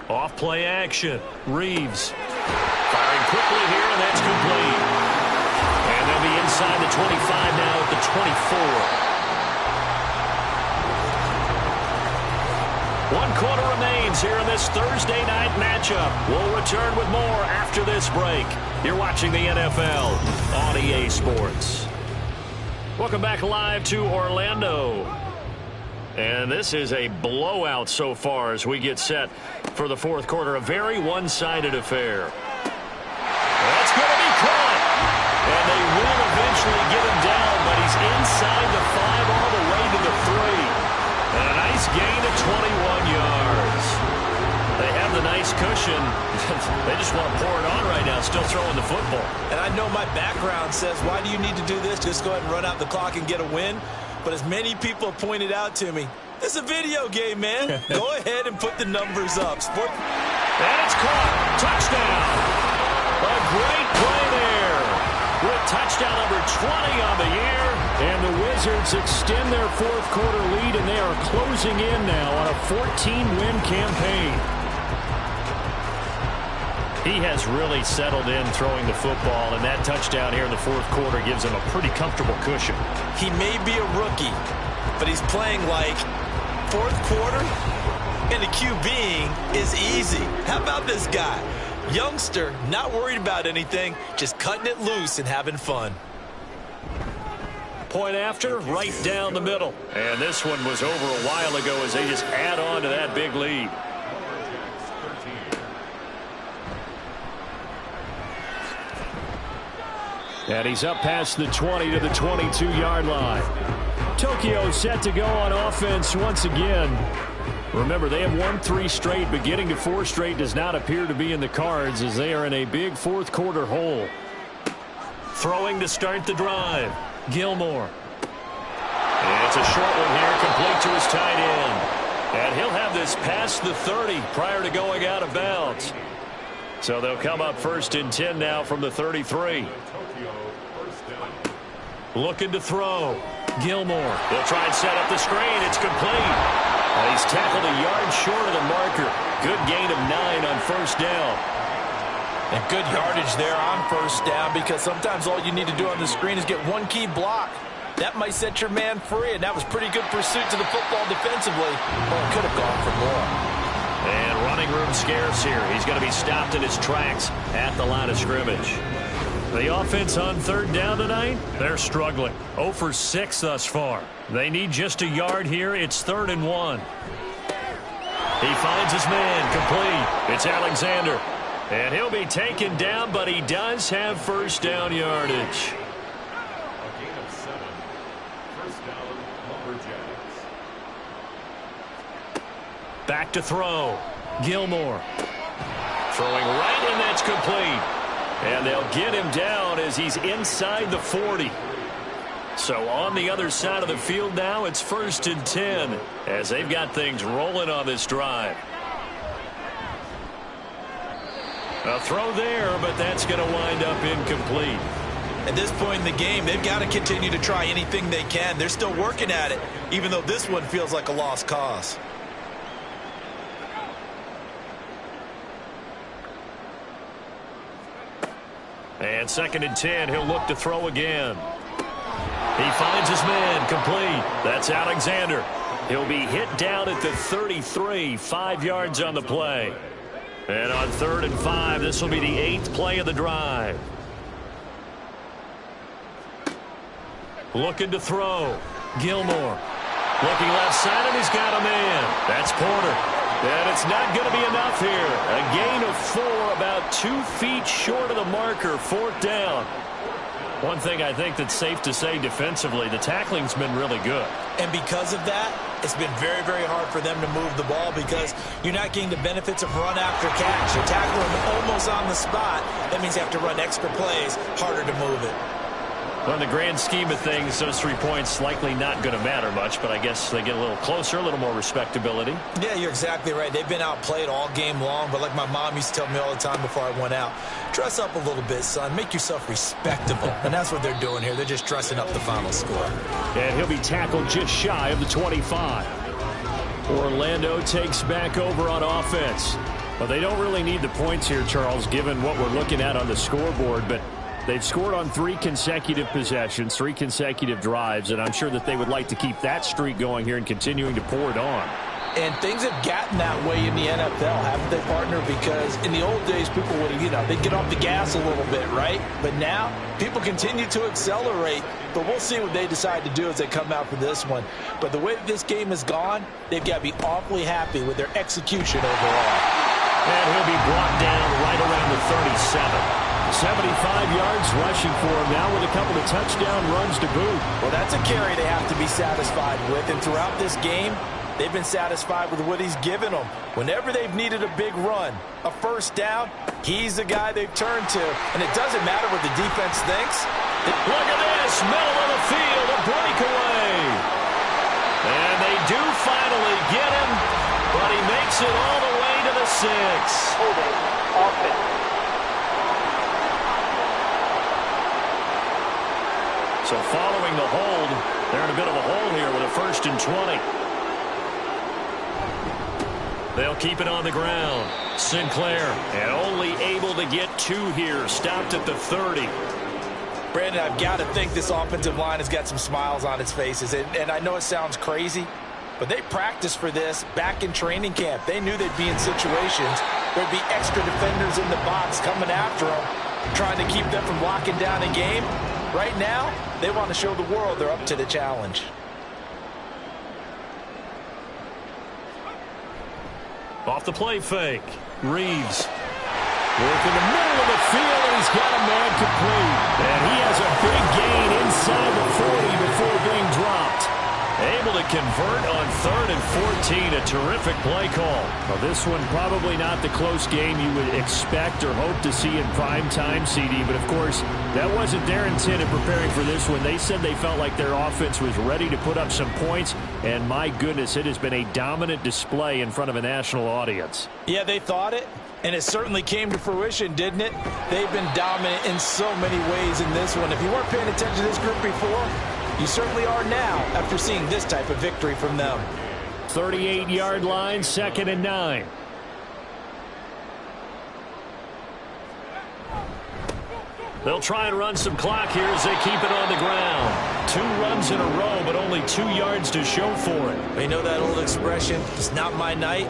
Off play action. Reeves firing quickly here, and that's complete. And they'll be inside the 25 now at the 24. 1 quarter remains here in this Thursday night matchup. We'll return with more after this break. You're watching the NFL on EA Sports. Welcome back live to Orlando. And this is a blowout so far as we get set for the 4th quarter. A very one-sided affair. That's going to be caught. And they will eventually get him down, but he's inside the 5 all the way to the 3. And a nice gain of 21 yards. They have the nice cushion. They just want to pour it on right now, still throwing the football. And I know my background says, why do you need to do this? Just go ahead and run out the clock and get a win. But as many people have pointed out to me, this is a video game, man. Go ahead and put the numbers up. And it's caught. Touchdown. A great play there. With touchdown number 20 on the year. And the Wizards extend their 4th quarter lead, and they are closing in now on a 14-win campaign. He has really settled in throwing the football, and that touchdown here in the 4th quarter gives him a pretty comfortable cushion. He may be a rookie, but he's playing like 4th quarter, and the QBing is easy. How about this guy? Youngster, not worried about anything, just cutting it loose and having fun. Point after, right down the middle. And this one was over a while ago as they just add on to that big lead. And he's up past the 20 to the 22-yard line. Tokyo set to go on offense once again. Remember, they have won 3 straight, but getting to 4 straight does not appear to be in the cards as they are in a big 4th quarter hole. Throwing to start the drive. Gilmore. And it's a short one here, complete to his tight end. And he'll have this past the 30 prior to going out of bounds. So they'll come up 1st and 10 now from the 33. Looking to throw. Gilmore. They'll try and set up the screen. It's complete. And he's tackled a yard short of the marker. Good gain of 9 on 1st down. And good yardage there on 1st down because sometimes all you need to do on the screen is get one key block. That might set your man free, and that was pretty good pursuit to the football defensively. Well, it could have gone for more. And running room scarce here. He's going to be stopped in his tracks at the line of scrimmage. The offense on 3rd down tonight, they're struggling. 0 for 6 thus far. They need just a yard here. It's 3rd and 1. He finds his man complete. It's Alexander. And he'll be taken down, but he does have 1st down yardage. A gain of 7. 1st down, LJacks. Back to throw. Gilmore. Throwing right, and that's complete. And they'll get him down as he's inside the 40. So on the other side of the field now, it's 1st and 10 as they've got things rolling on this drive. A throw there, but that's going to wind up incomplete. At this point in the game, they've got to continue to try anything they can. They're still working at it, even though this one feels like a lost cause. And 2nd and 10, he'll look to throw again. He finds his man, complete. That's Alexander. He'll be hit down at the 33, 5 yards on the play. And on 3rd and 5, this will be the 8th play of the drive. Looking to throw. Gilmore. Looking left side, and he's got a man. That's Porter. And it's not going to be enough here. A gain of 4, about 2 feet short of the marker, 4th down. One thing I think that's safe to say defensively, the tackling's been really good. And because of that, it's been very, very hard for them to move the ball because you're not getting the benefits of run after catch. You're tackling them almost on the spot. That means you have to run extra plays, harder to move it. Well, in the grand scheme of things, those 3 points likely not going to matter much, but I guess they get a little closer, a little more respectability. Yeah, you're exactly right. They've been outplayed all game long, but like my mom used to tell me all the time before I went out, dress up a little bit, son. Make yourself respectable. And that's what they're doing here. They're just dressing up the final score. And he'll be tackled just shy of the 25. Orlando takes back over on offense. Well, they don't really need the points here, Charles, given what we're looking at on the scoreboard, but they've scored on 3 consecutive possessions, 3 consecutive drives, and I'm sure that they would like to keep that streak going here and continuing to pour it on. And things have gotten that way in the NFL, haven't they, partner? Because in the old days, people would, they'd get off the gas a little bit, right? But now, people continue to accelerate. But we'll see what they decide to do as they come out for this one. But the way that this game has gone, they've got to be awfully happy with their execution overall. And he'll be brought down right around the 37. 75 yards rushing for him now with a couple of touchdown runs to boot. Well, that's a carry they have to be satisfied with. And throughout this game, they've been satisfied with what he's given them. Whenever they've needed a big run, a 1st down, he's the guy they've turned to. And it doesn't matter what the defense thinks. Look at this, middle of the field, a breakaway. And they do finally get him, but he makes it all the way to the 6. Holding, offense. So following the hold, they're in a bit of a hole here with a 1st and 20. They'll keep it on the ground. Sinclair, and only able to get 2 here, stopped at the 30. Brandon, I've got to think this offensive line has got some smiles on its faces. And I know it sounds crazy, but they practiced for this back in training camp. They knew they'd be in situations. There'd be extra defenders in the box coming after them, trying to keep them from locking down a game. Right now, they want to show the world they're up to the challenge. Off the play fake. Reeves. Work in the middle of the field, and he's got a man complete. And he has a big gain inside the 40 before being dropped. Able to convert on 3rd and 14. A terrific play call. Well, this one probably not the close game you would expect or hope to see in prime time, CD. But, of course, that wasn't their intent in preparing for this one. They said they felt like their offense was ready to put up some points. And, my goodness, it has been a dominant display in front of a national audience. Yeah, they thought it. And it certainly came to fruition, didn't it? They've been dominant in so many ways in this one. If you weren't paying attention to this group before, you certainly are now after seeing this type of victory from them. 38-yard line, 2nd and 9. They'll try and run some clock here as they keep it on the ground. 2 runs in a row, but only 2 yards to show for it. You know that old expression, it's not my night?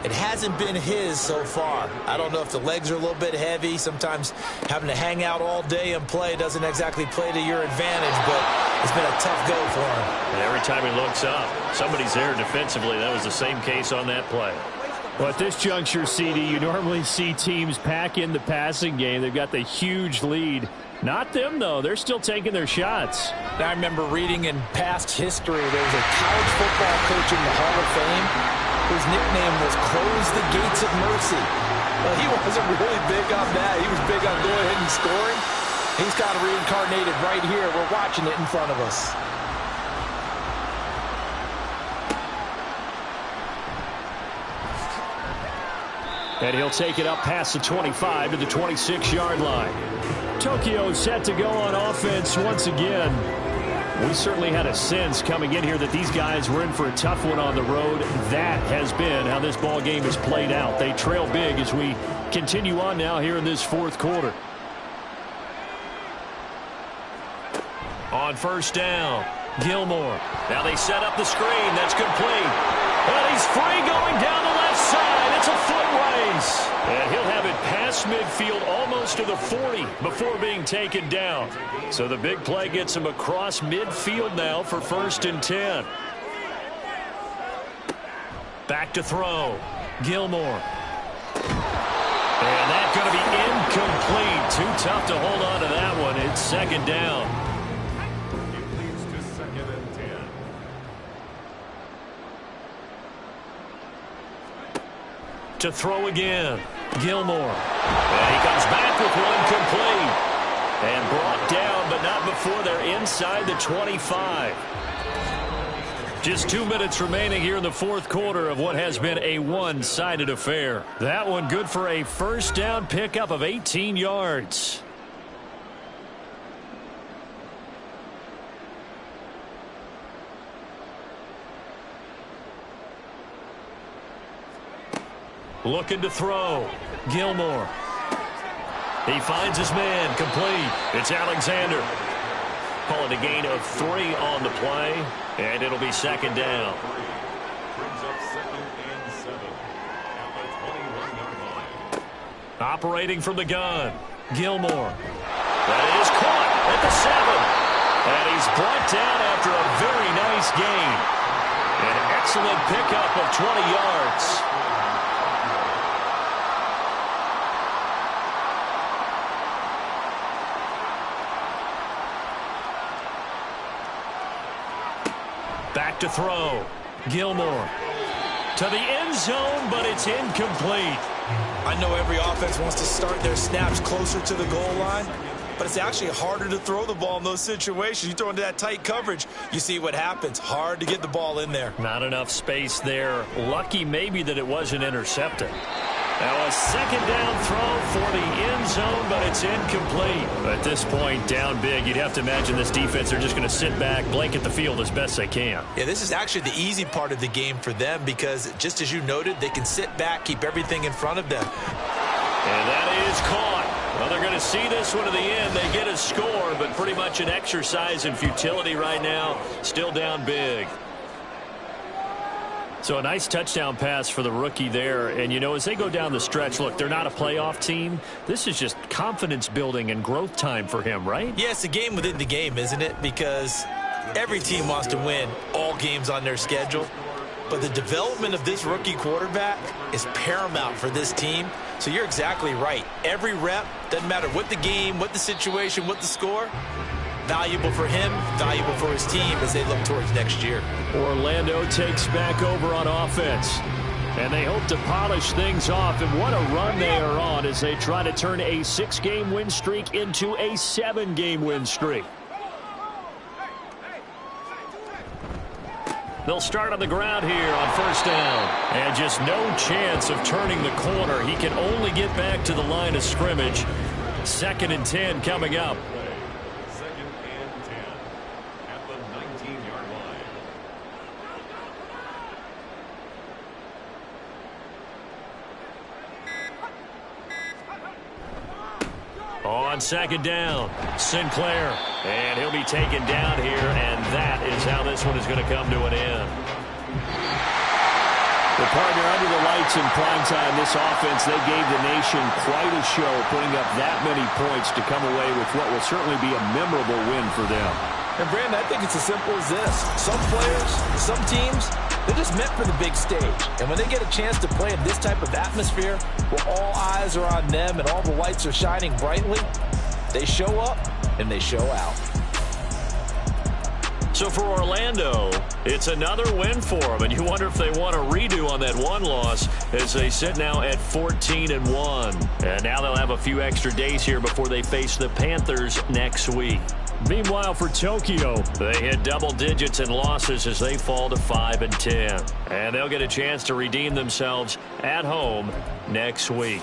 It hasn't been his so far. I don't know if the legs are a little bit heavy. Sometimes having to hang out all day and play doesn't exactly play to your advantage, but it's been a tough go for him. And every time he looks up, somebody's there defensively. That was the same case on that play. Well, at this juncture, CD, you normally see teams pack in the passing game. They've got the huge lead. Not them, though. They're still taking their shots. I remember reading in past history, there was a college football coach in the Hall of Fame whose nickname was Close the Gates of Mercy. Well, he wasn't really big on that. He was big on going ahead and scoring. He's kind of reincarnated right here. We're watching it in front of us. And he'll take it up past the 25 to the 26-yard line. Tokyo set to go on offense once again. We certainly had a sense coming in here that these guys were in for a tough one on the road. That has been how this ball game has played out. They trail big as we continue on now here in this fourth quarter. On first down, Gilmore. Now they set up the screen. That's complete. And he's free going down the left side. It's a foot race. And he'll have it past midfield almost to the 40 before being taken down. So the big play gets him across midfield now for 1st and 10. Back to throw. Gilmore. And that's going to be incomplete. Too tough to hold on to that one. It's 2nd down. It leads to 2nd and 10. To throw again. Gilmore. And he comes back with one complete. And brought down, but not before they're inside the 25. Just 2 minutes remaining here in the fourth quarter of what has been a one-sided affair. That one good for a first down pickup of 18 yards. Looking to throw. Gilmore. He finds his man. Complete. It's Alexander. Calling a gain of 3 on the play. And it'll be 2nd down. Brings up 2nd and 7 at the 21-yard line. Operating from the gun. Gilmore. That is caught at the 7. And he's brought down after a very nice gain. An excellent pickup of 20 yards. Back to throw. Gilmore. To the end zone, but it's incomplete. I know every offense wants to start their snaps closer to the goal line, but it's actually harder to throw the ball in those situations. You throw into that tight coverage, you see what happens. Hard to get the ball in there. Not enough space there. Lucky maybe that it wasn't intercepted. Now a 2nd down throw for the end zone, but it's incomplete. At this point, down big, you'd have to imagine this defense are just going to sit back, blanket the field as best they can. Yeah, this is actually the easy part of the game for them because, just as you noted, they can sit back, keep everything in front of them. And that is caught. Well, they're going to see this one to the end. They get a score, but pretty much an exercise in futility right now. Still down big. So a nice touchdown pass for the rookie there. And, you know, as they go down the stretch, look, they're not a playoff team. This is just confidence building and growth time for him, right? Yeah, it's a game within the game, isn't it? Because every team wants to win all games on their schedule. But the development of this rookie quarterback is paramount for this team. So you're exactly right. Every rep, doesn't matter what the game, what the situation, what the score, valuable for him, valuable for his team as they look towards next year. Orlando takes back over on offense. And they hope to polish things off. And what a run they are on as they try to turn a 6-game win streak into a 7-game win streak. They'll start on the ground here on first down. And just no chance of turning the corner. He can only get back to the line of scrimmage. 2nd and 10 coming up. 2nd and 10 at the 19-yard line. On 2nd down, Sinclair. And he'll be taken down here, and that is how this one is going to come to an end. The partner under the lights in primetime, this offense, they gave the nation quite a show, putting up that many points to come away with what will certainly be a memorable win for them. And, Brandon, I think it's as simple as this. Some players, some teams, they're just meant for the big stage. And when they get a chance to play in this type of atmosphere where all eyes are on them and all the lights are shining brightly, they show up and they show out. So for Orlando, it's another win for them, and you wonder if they want a redo on that one loss as they sit now at 14-1. And now they'll have a few extra days here before they face the Panthers next week. Meanwhile, for Tokyo, they hit double digits in losses as they fall to 5-10. And they'll get a chance to redeem themselves at home next week.